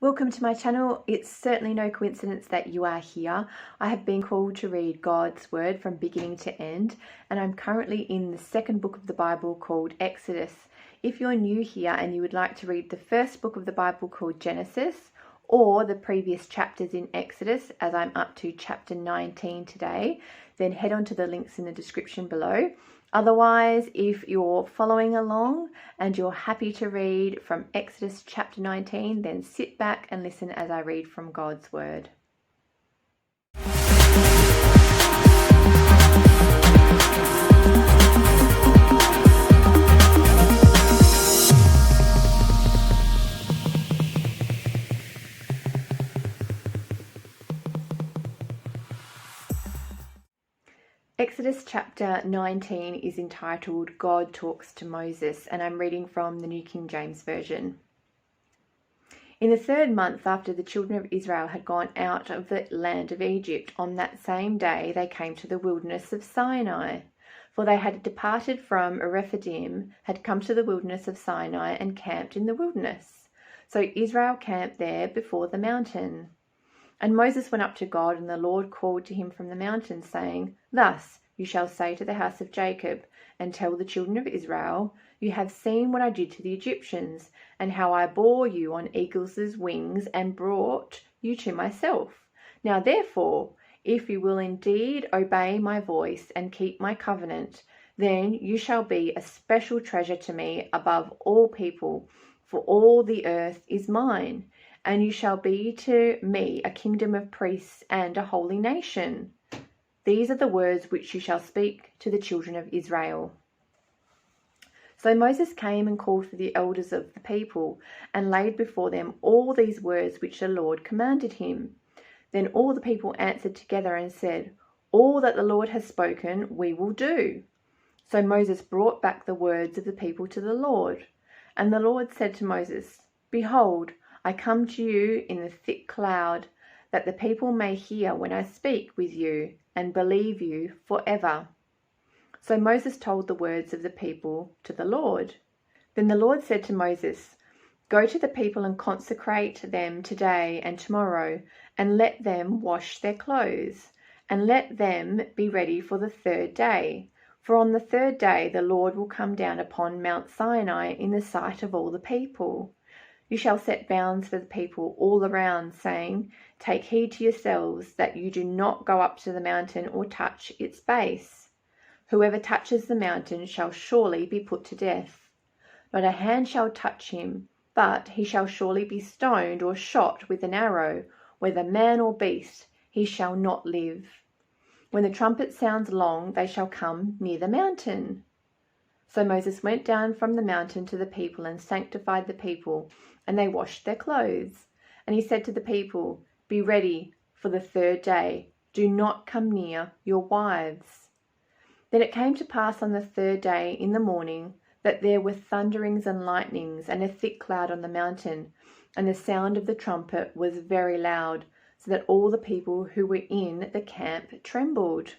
Welcome to my channel. It's certainly no coincidence that you are here. I have been called to read God's word from beginning to end, and I'm currently in the second book of the Bible called Exodus. If you're new here and you would like to read the first book of the Bible called Genesis, or the previous chapters in Exodus, as I'm up to chapter 19 today, then head on to the links in the description below. Otherwise, if you're following along and you're happy to read from Exodus chapter 19, then sit back and listen as I read from God's word. Exodus chapter 19 is entitled God Talks to Moses, and I'm reading from the New King James Version. In the 3rd month after the children of Israel had gone out of the land of Egypt, on that same day they came to the wilderness of Sinai. For they had departed from Rephidim, had come to the wilderness of Sinai, and camped in the wilderness. So Israel camped there before the mountain. And Moses went up to God, and the Lord called to him from the mountain, saying, Thus you shall say to the house of Jacob, and tell the children of Israel, You have seen what I did to the Egyptians, and how I bore you on eagles' wings, and brought you to myself. Now therefore, if you will indeed obey my voice, and keep my covenant, then you shall be a special treasure to me above all people, for all the earth is mine. And you shall be to me a kingdom of priests and a holy nation. These are the words which you shall speak to the children of Israel. So Moses came and called for the elders of the people, and laid before them all these words which the Lord commanded him. Then all the people answered together and said, All that the Lord has spoken we will do. So Moses brought back the words of the people to the Lord. And the Lord said to Moses, Behold, I come to you in the thick cloud, that the people may hear when I speak with you, and believe you forever. So Moses told the words of the people to the Lord. Then the Lord said to Moses, Go to the people and consecrate them today and tomorrow, and let them wash their clothes, and let them be ready for the 3rd day. For on the 3rd day the Lord will come down upon Mount Sinai in the sight of all the people. You shall set bounds for the people all around, saying, Take heed to yourselves that you do not go up to the mountain or touch its base. Whoever touches the mountain shall surely be put to death. Not a hand shall touch him, but he shall surely be stoned or shot with an arrow, whether man or beast, he shall not live. When the trumpet sounds long, they shall come near the mountain. So Moses went down from the mountain to the people and sanctified the people, and they washed their clothes. And he said to the people, Be ready for the 3rd day. Do not come near your wives. Then it came to pass on the 3rd day in the morning that there were thunderings and lightnings, and a thick cloud on the mountain, and the sound of the trumpet was very loud, so that all the people who were in the camp trembled.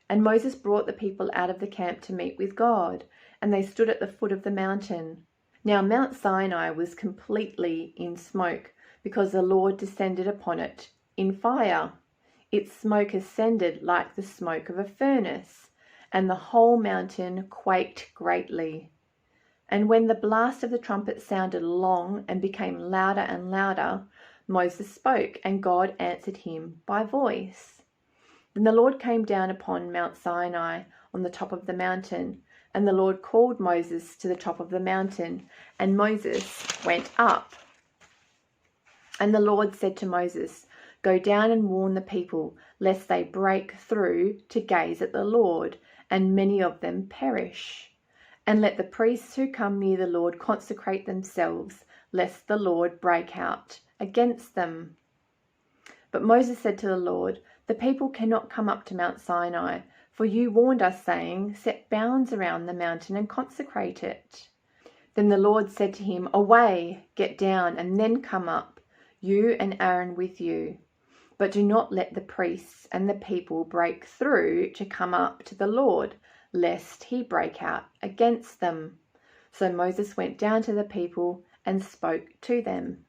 And Moses brought the people out of the camp to meet with God, and they stood at the foot of the mountain. Now Mount Sinai was completely in smoke, because the Lord descended upon it in fire. Its smoke ascended like the smoke of a furnace, and the whole mountain quaked greatly. And when the blast of the trumpet sounded long and became louder and louder, Moses spoke, and God answered him by voice. Then the Lord came down upon Mount Sinai on the top of the mountain, and the Lord called Moses to the top of the mountain, and Moses went up. And the Lord said to Moses, Go down and warn the people, lest they break through to gaze at the Lord, and many of them perish. And let the priests who come near the Lord consecrate themselves, lest the Lord break out against them. But Moses said to the Lord, The people cannot come up to Mount Sinai, for you warned us, saying, Set bounds around the mountain and consecrate it. Then the Lord said to him, Away, get down, and then come up, you and Aaron with you. But do not let the priests and the people break through to come up to the Lord, lest he break out against them. So Moses went down to the people and spoke to them.